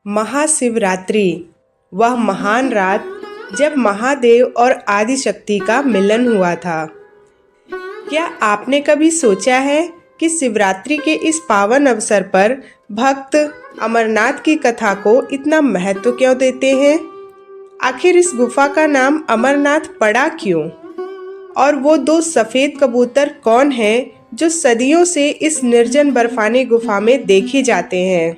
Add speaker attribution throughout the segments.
Speaker 1: महाशिवरात्रि वह महान रात जब महादेव और आदिशक्ति का मिलन हुआ था। क्या आपने कभी सोचा है कि शिवरात्रि के इस पावन अवसर पर भक्त अमरनाथ की कथा को इतना महत्व क्यों देते हैं? आखिर इस गुफा का नाम अमरनाथ पड़ा क्यों? और वो दो सफ़ेद कबूतर कौन हैं जो सदियों से इस निर्जन बर्फानी गुफा में देखे जाते हैं?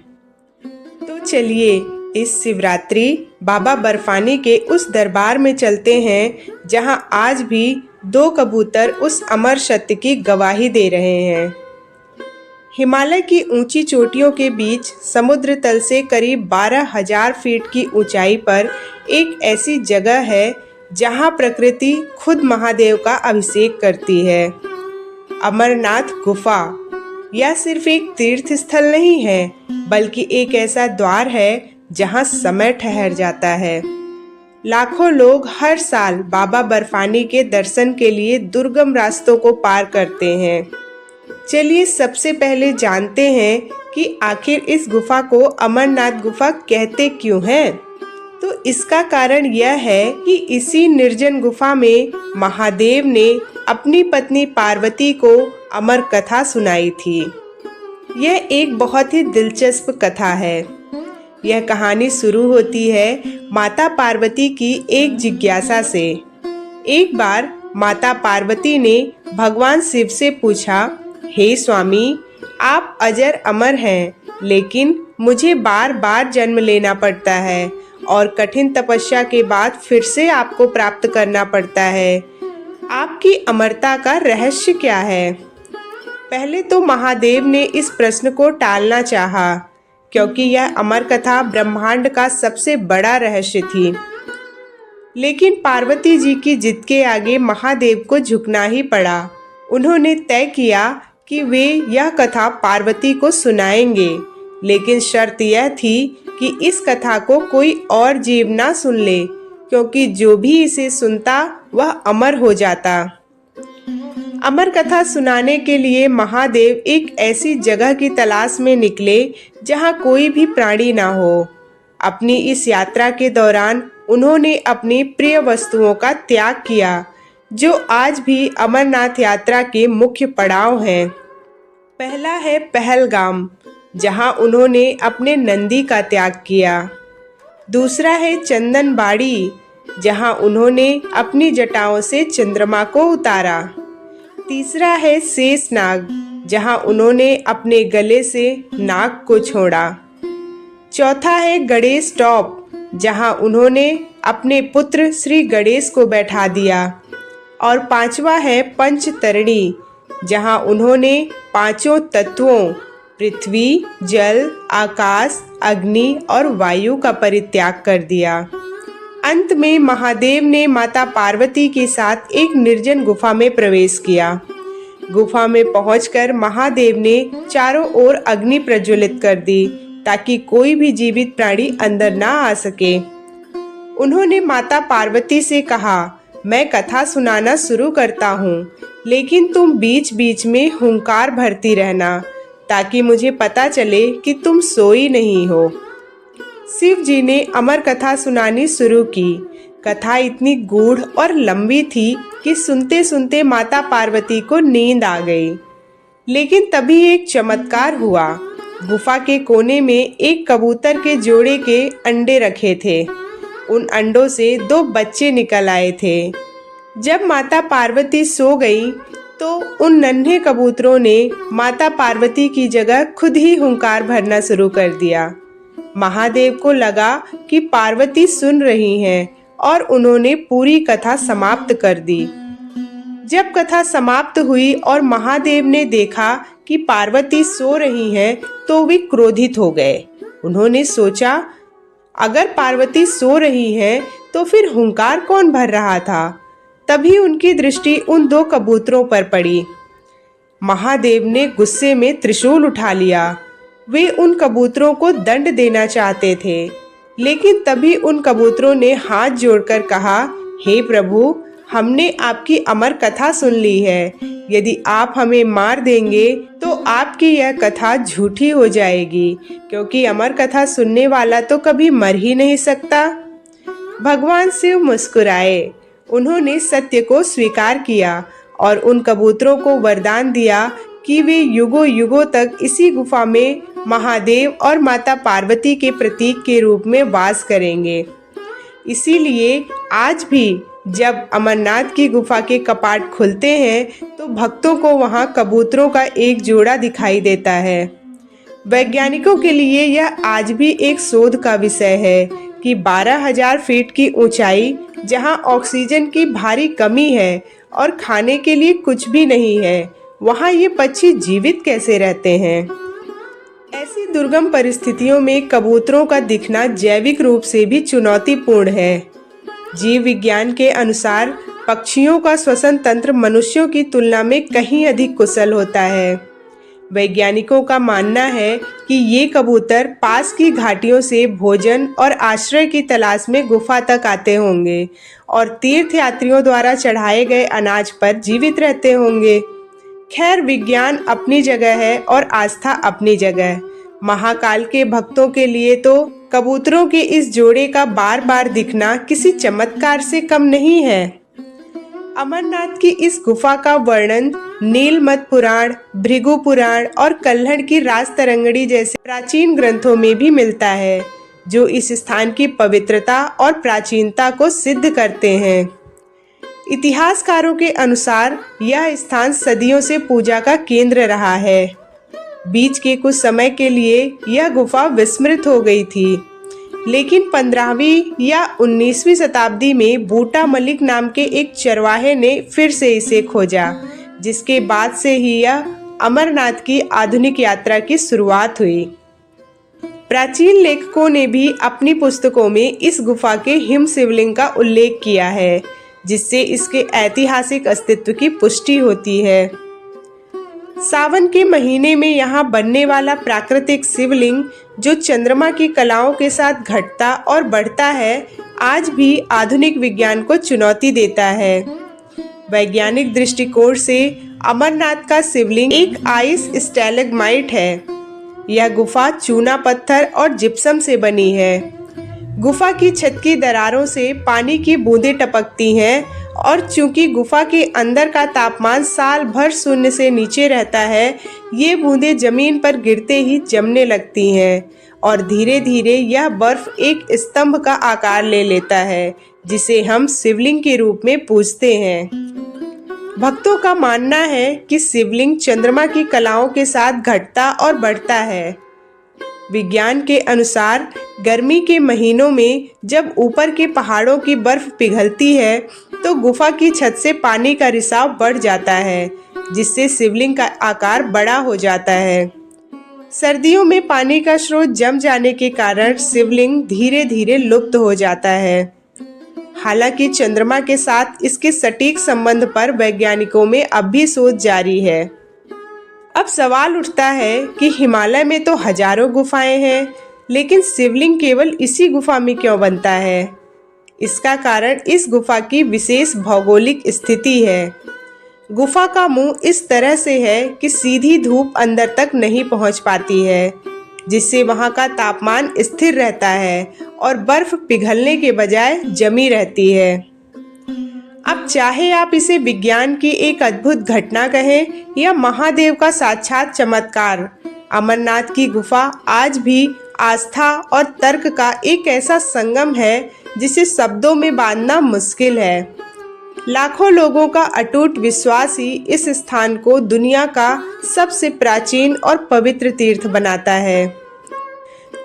Speaker 1: तो चलिए इस शिवरात्रि बाबा बर्फानी के उस दरबार में चलते हैं जहां आज भी दो कबूतर उस अमर सत्य की गवाही दे रहे हैं। हिमालय की ऊंची चोटियों के बीच समुद्र तल से करीब 12,000 फीट की ऊंचाई पर एक ऐसी जगह है जहां प्रकृति खुद महादेव का अभिषेक करती है। अमरनाथ गुफा यह सिर्फ एक तीर्थ स्थल नहीं है, बल्कि एक ऐसा द्वार है जहां समय ठहर जाता है। लाखों लोग हर साल बाबा बर्फानी के दर्शन के लिए दुर्गम रास्तों को पार करते हैं। चलिए सबसे पहले जानते हैं कि आखिर इस गुफा को अमरनाथ गुफा कहते क्यों हैं। तो इसका कारण यह है कि इसी निर्जन गुफा में महादेव ने अपनी पत्नी पार्वती को अमर कथा सुनाई थी। यह एक बहुत ही दिलचस्प कथा है। यह कहानी शुरू होती है माता पार्वती की एक जिज्ञासा से। एक बार माता पार्वती ने भगवान शिव से पूछा, हे स्वामी, आप अजर अमर हैं, लेकिन मुझे बार बार जन्म लेना पड़ता है और कठिन तपस्या के बाद फिर से आपको प्राप्त करना पड़ता है। आपकी अमरता का रहस्य क्या है? पहले तो महादेव ने इस प्रश्न को टालना चाहा, क्योंकि यह अमर कथा ब्रह्मांड का सबसे बड़ा रहस्य थी। लेकिन पार्वती जी की जिद के आगे महादेव को झुकना ही पड़ा। उन्होंने तय किया कि वे यह कथा पार्वती को सुनाएंगे, लेकिन शर्त यह थी कि इस कथा को कोई और जीव ना सुन ले, क्योंकि जो भी इसे सुनता वह अमर हो जाता। अमर कथा सुनाने के लिए महादेव एक ऐसी जगह की तलाश में निकले जहां कोई भी प्राणी ना हो। अपनी इस यात्रा के दौरान उन्होंने अपनी प्रिय वस्तुओं का त्याग किया, जो आज भी अमरनाथ यात्रा के मुख्य पड़ाव हैं। पहला है पहलगाम, जहां उन्होंने अपने नंदी का त्याग किया। दूसरा है चंदनबाड़ी, जहां उन्होंने अपनी जटाओं से चंद्रमा को उतारा। तीसरा है शेषनाग, जहां उन्होंने अपने गले से नाग को छोड़ा। चौथा है गणेश टॉप, जहां उन्होंने अपने पुत्र श्री गणेश को बैठा दिया। और पांचवा है पंचतरणी, जहां उन्होंने पांचों तत्वों पृथ्वी, जल, आकाश, अग्नि और वायु का परित्याग कर दिया। अंत में महादेव ने माता पार्वती के साथ एक निर्जन गुफा में प्रवेश किया। गुफा में पहुंचकर महादेव ने चारों ओर अग्नि प्रज्वलित कर दी, ताकि कोई भी जीवित प्राणी अंदर ना आ सके। उन्होंने माता पार्वती से कहा, मैं कथा सुनाना शुरू करता हूँ, लेकिन तुम बीच बीच में हुंकार भरती रहना, ताकि मुझे पता चले कि तुम सोई नहीं हो। शिव जी ने अमर कथा सुनानी शुरू की। कथा इतनी गूढ़ और लंबी थी कि सुनते सुनते माता पार्वती को नींद आ गई। लेकिन तभी एक चमत्कार हुआ। गुफा के कोने में एक कबूतर के जोड़े के अंडे रखे थे। उन अंडों से दो बच्चे निकल आए थे। जब माता पार्वती सो गई तो उन नन्हे कबूतरों ने माता पार्वती की जगह खुद ही हुंकार भरना शुरू कर दिया। महादेव को लगा कि पार्वती सुन रही हैं और उन्होंने पूरी कथा समाप्त कर दी। जब कथा समाप्त हुई और महादेव ने देखा कि पार्वती सो रही हैं, तो वे क्रोधित हो गए। उन्होंने सोचा, अगर पार्वती सो रही हैं, तो फिर हुंकार कौन भर रहा था? तभी उनकी दृष्टि उन दो कबूतरों पर पड़ी। महादेव ने गुस्से में त्रिशूल उठा लिया। वे उन कबूतरों को दंड देना चाहते थे, लेकिन तभी उन कबूतरों ने हाथ जोड़कर कहा, हे प्रभु, हमने आपकी अमर कथा सुन ली है। यदि आप हमें मार देंगे तो आपकी यह कथा झूठी हो जाएगी, क्योंकि अमर कथा सुनने वाला तो कभी मर ही नहीं सकता। भगवान शिव मुस्कुराए। उन्होंने सत्य को स्वीकार किया और उन कबूतरों को वरदान दिया कि वे युगों युगों तक इसी गुफा में महादेव और माता पार्वती के प्रतीक के रूप में वास करेंगे। इसीलिए आज भी जब अमरनाथ की गुफा के कपाट खुलते हैं तो भक्तों को वहां कबूतरों का एक जोड़ा दिखाई देता है। वैज्ञानिकों के लिए यह आज भी एक शोध का विषय है कि 12,000 फीट की ऊंचाई, जहां ऑक्सीजन की भारी कमी है और खाने के लिए कुछ भी नहीं है, वहां ये पक्षी जीवित कैसे रहते हैं। ऐसी दुर्गम परिस्थितियों में कबूतरों का दिखना जैविक रूप से भी चुनौतीपूर्ण है। जीव विज्ञान के अनुसार पक्षियों का श्वसन तंत्र मनुष्यों की तुलना में कहीं अधिक कुशल होता है। वैज्ञानिकों का मानना है कि ये कबूतर पास की घाटियों से भोजन और आश्रय की तलाश में गुफा तक आते होंगे और तीर्थयात्रियों द्वारा चढ़ाए गए अनाज पर जीवित रहते होंगे। खैर, विज्ञान अपनी जगह है और आस्था अपनी जगह। महाकाल के भक्तों के लिए तो कबूतरों के इस जोड़े का बार बार दिखना किसी चमत्कार से कम नहीं है। अमरनाथ की इस गुफा का वर्णन नीलमत पुराण, भृगु पुराण और कल्हड़ की राजतरंगिणी जैसे प्राचीन ग्रंथों में भी मिलता है, जो इस स्थान की पवित्रता और प्राचीनता को सिद्ध करते हैं। इतिहासकारों के अनुसार यह स्थान सदियों से पूजा का केंद्र रहा है। बीच के कुछ समय के लिए यह गुफा विस्मृत हो गई थी, लेकिन 15वीं या 19वीं शताब्दी में बूटा मलिक नाम के एक चरवाहे ने फिर से इसे खोजा, जिसके बाद से ही यह अमरनाथ की आधुनिक यात्रा की शुरुआत हुई। प्राचीन लेखकों ने भी अपनी पुस्तकों में इस गुफा के हिम शिवलिंग का उल्लेख किया है, जिससे इसके ऐतिहासिक अस्तित्व की पुष्टि होती है। सावन के महीने में यहाँ बनने वाला प्राकृतिक शिवलिंग, जो चंद्रमा की कलाओं के साथ घटता और बढ़ता है, आज भी आधुनिक विज्ञान को चुनौती देता है। वैज्ञानिक दृष्टिकोण से अमरनाथ का शिवलिंग एक आइस स्टैलेग्माइट है। यह गुफा चूना पत्थर और जिप्सम से बनी है। गुफा की छत की दरारों से पानी की बूंदें टपकती हैं और चूंकि गुफा के अंदर का तापमान साल भर शून्य से नीचे रहता है, ये बूंदें जमीन पर गिरते ही जमने लगती हैं और धीरे धीरे यह बर्फ एक स्तंभ का आकार ले लेता है, जिसे हम शिवलिंग के रूप में पूजते हैं। भक्तों का मानना है कि शिवलिंग चंद्रमा की कलाओं के साथ घटता और बढ़ता है। विज्ञान के अनुसार गर्मी के महीनों में जब ऊपर के पहाड़ों की बर्फ पिघलती है तो गुफा की छत से पानी का रिसाव बढ़ जाता है, जिससे शिवलिंग का आकार बड़ा हो जाता है। सर्दियों में पानी का स्रोत जम जाने के कारण शिवलिंग धीरे धीरे लुप्त हो जाता है। हालांकि चंद्रमा के साथ इसके सटीक संबंध पर वैज्ञानिकों में अब भी शोध जारी है। अब सवाल उठता है कि हिमालय में तो हजारों गुफाएं हैं, लेकिन शिवलिंग केवल इसी गुफा में क्यों बनता है? इसका कारण इस गुफा की विशेष भौगोलिक स्थिति है। गुफा का मुंह इस तरह से है कि सीधी धूप अंदर तक नहीं पहुंच पाती है, जिससे वहां का तापमान स्थिर रहता है और बर्फ पिघलने के बजाय जमी रहती है। अब चाहे आप इसे विज्ञान की एक अद्भुत घटना कहें या महादेव का साक्षात चमत्कार, अमरनाथ की गुफा आज भी आस्था और तर्क का एक ऐसा संगम है जिसे शब्दों में बांधना मुश्किल है। लाखों लोगों का अटूट विश्वास ही इस स्थान को दुनिया का सबसे प्राचीन और पवित्र तीर्थ बनाता है।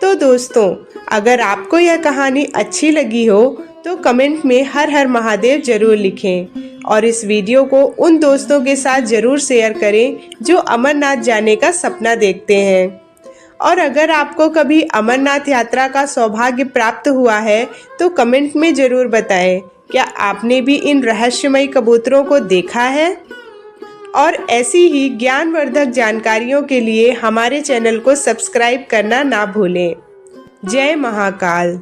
Speaker 1: तो दोस्तों, अगर आपको यह कहानी अच्छी लगी हो तो कमेंट में हर हर महादेव जरूर लिखें और इस वीडियो को उन दोस्तों के साथ जरूर शेयर करें जो अमरनाथ जाने का सपना देखते हैं। और अगर आपको कभी अमरनाथ यात्रा का सौभाग्य प्राप्त हुआ है तो कमेंट में जरूर बताएं, क्या आपने भी इन रहस्यमयी कबूतरों को देखा है? और ऐसी ही ज्ञानवर्धक जानकारियों के लिए हमारे चैनल को सब्सक्राइब करना ना भूलें। जय महाकाल।